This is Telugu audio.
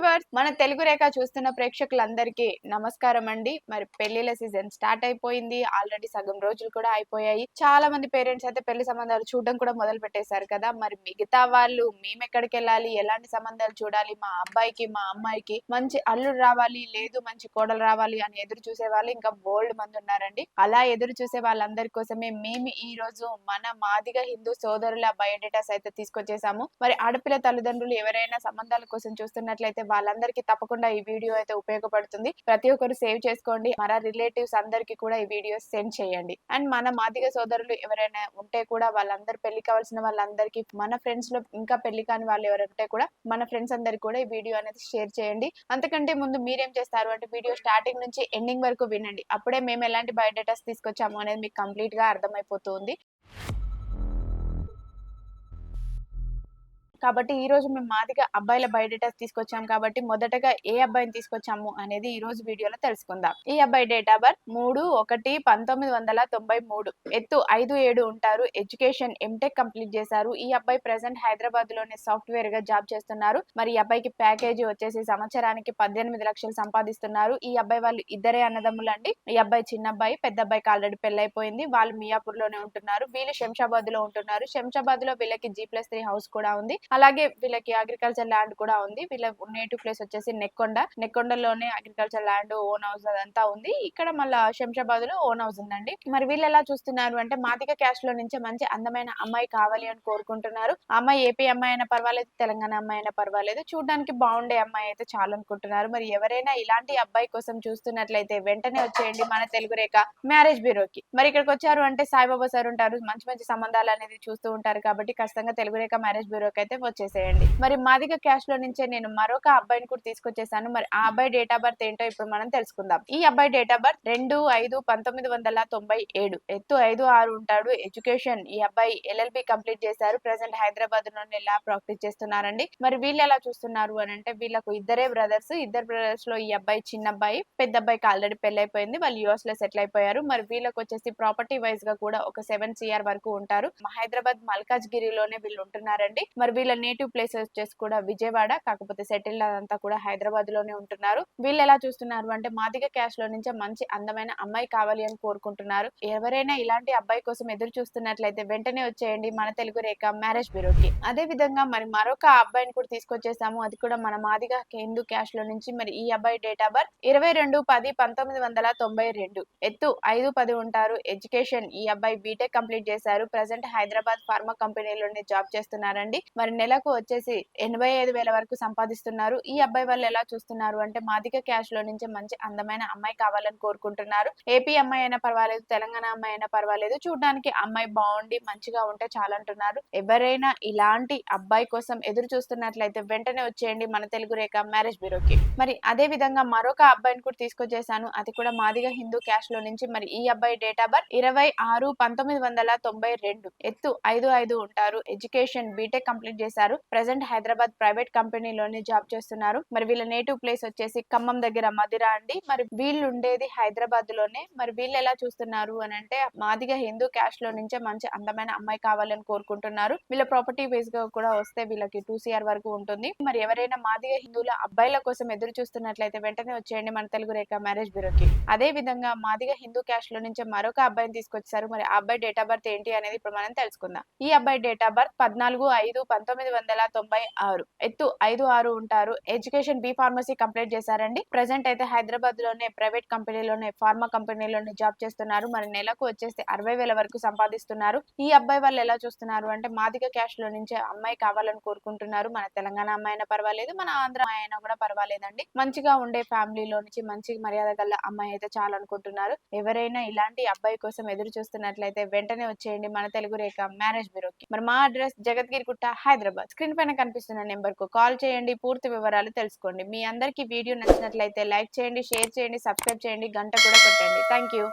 వ్యూవర్స్, మన తెలుగు రేఖ చూస్తున్న ప్రేక్షకులందరికీ నమస్కారం అండి. మరి పెళ్లిల సీజన్ స్టార్ట్ అయిపోయింది. ఆల్రెడీ సగం రోజులు కూడా అయిపోయాయి. చాలా మంది పేరెంట్స్ అయితే పెళ్లి సంబంధాలు చూడడం కూడా మొదలు పెట్టేశారు కదా. మరి మిగతా వాళ్ళు మేమెక్కడికి వెళ్ళాలి, ఎలాంటి సంబంధాలు చూడాలి, మా అబ్బాయికి మా అమ్మాయికి మంచి అల్లుడు రావాలి, లేదు మంచి కోడలు రావాలి అని ఎదురు చూసే వాళ్ళు ఇంకా బోల్డ్ మంది ఉన్నారండి. అలా ఎదురు చూసే వాళ్ళందరి కోసమే మేము ఈ రోజు మన మాదిగ హిందూ సోదరుల బయోడేటాస్ అయితే తీసుకొచ్చేసాము. మరి ఆడపిల్ల తల్లిదండ్రులు ఎవరైనా సంబంధాల కోసం చూస్తున్నట్లయితే వాళ్ళందరికీ తప్పకుండా ఈ వీడియో అయితే ఉపయోగపడుతుంది. ప్రతి ఒక్కరు సేవ్ చేసుకోండి. మన రిలేటివ్స్ అందరికీ కూడా ఈ వీడియో సెండ్ చేయండి. అండ్ మన మాదిగ సోదరులు ఎవరైనా ఉంటే కూడా వాళ్ళందరూ పెళ్లి కావాల్సిన వాళ్ళందరికీ, మన ఫ్రెండ్స్ లో ఇంకా పెళ్లి కాని వాళ్ళు ఎవరైనా ఉంటే కూడా మన ఫ్రెండ్స్ అందరికి కూడా ఈ వీడియో అనేది షేర్ చేయండి. అంతకంటే ముందు మీరేం చేస్తారు అంటే వీడియో స్టార్టింగ్ నుంచి ఎండింగ్ వరకు వినండి. అప్పుడే మేము ఎలాంటి బయోడేటాస్ తీసుకొచ్చాము అనేది మీకు కంప్లీట్ గా అర్థమైపోతుంది. కాబట్టి ఈ రోజు మేము మాదిగ అబ్బాయిల బయోడేటాస్ తీసుకొచ్చాం కాబట్టి మొదటగా ఏ అబ్బాయిని తీసుకొచ్చాము అనేది ఈ రోజు వీడియోలో తెలుసుకుందాం. ఈ అబ్బాయి డేట్ ఆఫ్ బర్త్ 3/1/1993, ఎత్తు 5'7" ఉంటారు, ఎడ్యుకేషన్ ఎంటెక్ కంప్లీట్ చేశారు. ఈ అబ్బాయి ప్రెసెంట్ హైదరాబాద్ లోనే సాఫ్ట్వేర్ గా జాబ్ చేస్తున్నారు. మరి ఈ అబ్బాయికి ప్యాకేజీ వచ్చేసి సంవత్సరానికి 18 లక్షలు సంపాదిస్తున్నారు. ఈ అబ్బాయి వాళ్ళు ఇద్దరే అన్నదమ్ములు అండి. ఈ అబ్బాయి చిన్న అబ్బాయి, పెద్ద అబ్బాయికి ఆల్రెడీ పెళ్లైపోయింది. వాళ్ళు మియాపూర్ లోనే ఉంటున్నారు. వీళ్ళు శంషాబాద్ లో ఉంటున్నారు. శంషాబాద్ లో వీళ్ళకి G+3 హౌస్ కూడా ఉంది. అలాగే వీళ్ళకి అగ్రికల్చర్ ల్యాండ్ కూడా ఉంది. వీళ్ళ నేటివ్ ప్లేస్ వచ్చేసి నెక్కొండలోనే అగ్రికల్చర్ ల్యాండ్, ఓన్ హౌస్ అదంతా ఉంది. ఇక్కడ మళ్ళా శంషాబాద్ లో ఓన్ హౌస్ ఉందండి. మరి వీళ్ళు ఎలా చూస్తున్నారు అంటే మాదిగ క్యాస్ట్ లో నుంచే మంచి అందమైన అమ్మాయి కావాలి అని కోరుకుంటున్నారు. అమ్మాయి ఏపీ అమ్మాయి అయినా పర్వాలేదు, తెలంగాణ అమ్మాయి అయినా పర్వాలేదు, చూడడానికి బాగుండే అమ్మాయి అయితే చాలు అనుకుంటున్నారు. మరి ఎవరైనా ఇలాంటి అబ్బాయి కోసం చూస్తున్నట్లయితే వెంటనే వచ్చేయండి మన తెలుగు రేఖ మ్యారేజ్ బ్యూరోకి. మరి ఇక్కడికి వచ్చారు అంటే సాయిబాబా సార్ ఉంటారు, మంచి మంచి సంబంధాలు అనేది చూస్తూ ఉంటారు. కాబట్టి ఖచ్చితంగా తెలుగు రేఖ మ్యారేజ్ బ్యూరోకి అయితే వచ్చేసేయండి. మరి మాదిగ క్యాస్ట్ లో నుంచే నేను మరొక అబ్బాయిని కూడా తీసుకొచ్చేసాను. మరి ఆ అబ్బాయి డేట్ ఆఫ్ బర్త్ ఏంటో ఇప్పుడు మనం తెలుసుకుందాం. ఈ అబ్బాయి డేట్ ఆఫ్ బర్త్ 2/5/1997, ఎత్తు 5'6" ఉంటాడు, ఎడ్యుకేషన్ ఈ అబ్బాయి LLB కంప్లీట్ చేశారు. ప్రెసెంట్ హైదరాబాద్ లోనే లా ప్రాక్టీస్ చేస్తున్నారండి. మరి వీళ్ళు ఎలా చూస్తున్నారు అని అంటే వీళ్ళకు ఇద్దరు బ్రదర్స్ లో ఈ అబ్బాయి చిన్న అబ్బాయి, పెద్ద అబ్బాయికి ఆల్రెడీ పెళ్లైపోయింది. వాళ్ళు US లో సెటిల్ అయిపోయారు. మరి వీళ్ళకి వచ్చేసి ప్రాపర్టీ వైజ్ గా కూడా ఒక 7 CR వరకు ఉంటారు. హైదరాబాద్ మల్కాజ్గిరిలోనే వీళ్ళు ఉంటున్నారండి. మరి వీళ్ళ నేటివ్ ప్లేస్ వచ్చేసి కూడా విజయవాడ, కాకపోతే సెటిల్ అదంతా కూడా హైదరాబాద్ లోనే ఉంటున్నారు. వీళ్ళు ఎలా చూస్తున్నారు అంటే మాదిగ క్యాస్ట్ లో నుంచే మంచి అందమైన అమ్మాయి కావాలి అని కోరుకుంటున్నారు. ఎవరైనా ఇలాంటి అబ్బాయి కోసం ఎదురు చూస్తున్నట్లయితే వెంటనే వచ్చేయండి మన తెలుగు రేఖ మ్యారేజ్ బ్యూరోకి. అదే విధంగా మరి మరొక అబ్బాయిని కూడా తీసుకొచ్చేసాము. అది కూడా మన మాదిగ హిందూ క్యాస్ట్ లో నుంచి. మరి ఈ అబ్బాయి డేట్ ఆఫ్ బర్త్ 22/10/1992, ఎత్తు 5'10" ఉంటారు, ఎడ్యుకేషన్ ఈ అబ్బాయి బీటెక్ కంప్లీట్ చేశారు. ప్రెసెంట్ హైదరాబాద్ ఫార్మా కంపెనీలోనే జాబ్ చేస్తున్నారండి. మరి నెలకు వచ్చేసి 85,000 వరకు సంపాదిస్తున్నారు. ఈ అబ్బాయి వాళ్ళు ఎలా చూస్తున్నారు అంటే మాదిగ క్యాస్ట్ లో నుంచి మంచి అందమైన అమ్మాయి కావాలని కోరుకుంటున్నారు. ఏపీ అమ్మాయి అయినా పర్వాలేదు, తెలంగాణ అమ్మాయి అయినా పర్వాలేదు, చూడడానికి అమ్మాయి బాగుండి మంచిగా ఉంటే చాలంటున్నారు. ఎవరైనా ఇలాంటి అబ్బాయి కోసం ఎదురు చూస్తున్నట్లయితే వెంటనే వచ్చేయండి మన తెలుగు రేఖ మ్యారేజ్ బ్యూరోకి. మరి అదే విధంగా మరొక అబ్బాయిని కూడా తీసుకొచ్చేసాను. అది కూడా మాదిగ హిందూ క్యాస్ట్ లో నుంచి. మరి ఈ అబ్బాయి డేట్ ఆఫ్ బర్త్ 26/1992, ఎత్తు 5'5" ఉంటారు, ఎడ్యుకేషన్ బీటెక్ కంప్లీట్ చేశారు. ప్రెసెంట్ హైదరాబాద్ ప్రైవేట్ కంపెనీలోనే జాబ్ చేస్తున్నారు. మరి వీళ్ళ నేటివ్ ప్లేస్ వచ్చేసి ఖమ్మం దగ్గర మదిర అండి. మరి వీళ్ళు ఉండేది హైదరాబాద్ లోనే. మరి వీళ్ళు ఎలా చూస్తున్నారు అని అంటే మాదిగ హిందూ క్యాస్ట్ లో నుంచే మంచి అందమైన అమ్మాయి కావాలని కోరుకుంటున్నారు. వీళ్ళ ప్రాపర్టీ బేస్ గా కూడా వస్తే వీళ్ళకి 2 CR వరకు ఉంటుంది. మరి ఎవరైనా మాదిగ హిందువుల అబ్బాయిల కోసం ఎదురు చూస్తున్నట్లయితే వెంటనే వచ్చేయండి మన తెలుగు రేఖ మ్యారేజ్ బ్యూరోకి. అదే విధంగా మాదిగ హిందూ క్యాస్ట్ లో నుంచే మరొక అబ్బాయిని తీసుకొచ్చారు. మరి ఆ అబ్బాయి డేట్ ఆఫ్ బర్త్ ఏంటి అనేది ఇప్పుడు మనం తెలుసుకుందాం. ఈ అబ్బాయి డేట్ ఆఫ్ బర్త్ 14/5/1996, ఎత్తు 5'6" ఉంటారు, ఎడ్యుకేషన్ B ఫార్మసీ కంప్లీట్ చేశారండి. ప్రెసెంట్ అయితే హైదరాబాద్ లోనే ప్రైవేట్ కంపెనీలోనే ఫార్మా కంపెనీలోనే జాబ్ చేస్తున్నారు. మరి నెలకు వచ్చేసి 60,000 వరకు సంపాదిస్తున్నారు. ఈ అబ్బాయి వాళ్ళు ఎలా చూస్తున్నారు అంటే మాదిగ క్యాస్ట్ లో నుంచే అమ్మాయి కావాలని కోరుకుంటున్నారు. మన తెలంగాణ అమ్మాయి అయినా పర్వాలేదు, మన ఆంధ్ర అమ్మాయి అయినా కూడా పర్వాలేదండి. మంచిగా ఉండే ఫ్యామిలీలో నుంచి మంచి మర్యాద గల అమ్మాయి అయితే చాలు అనుకుంటున్నారు. ఎవరైనా ఇలాంటి అబ్బాయి కోసం ఎదురు చూస్తున్నట్లయితే వెంటనే వచ్చేయండి మన తెలుగు రేఖ మ్యారేజ్ బ్యూరోకి. మరి మా అడ్రస్ జగద్గిరి గుట్ట, హైదరాబాద్. స్క్రీన్ పైన కనిపిస్తున్న నెంబర్ కు కాల్ చేయండి, పూర్తి వివరాలు తెలుసుకోండి. మీ అందరికీ వీడియో నచ్చినట్లయితే లైక్ చేయండి, షేర్ చేయండి, సబ్స్క్రైబ్ చేయండి, గంట కూడా కొట్టండి. Thank you.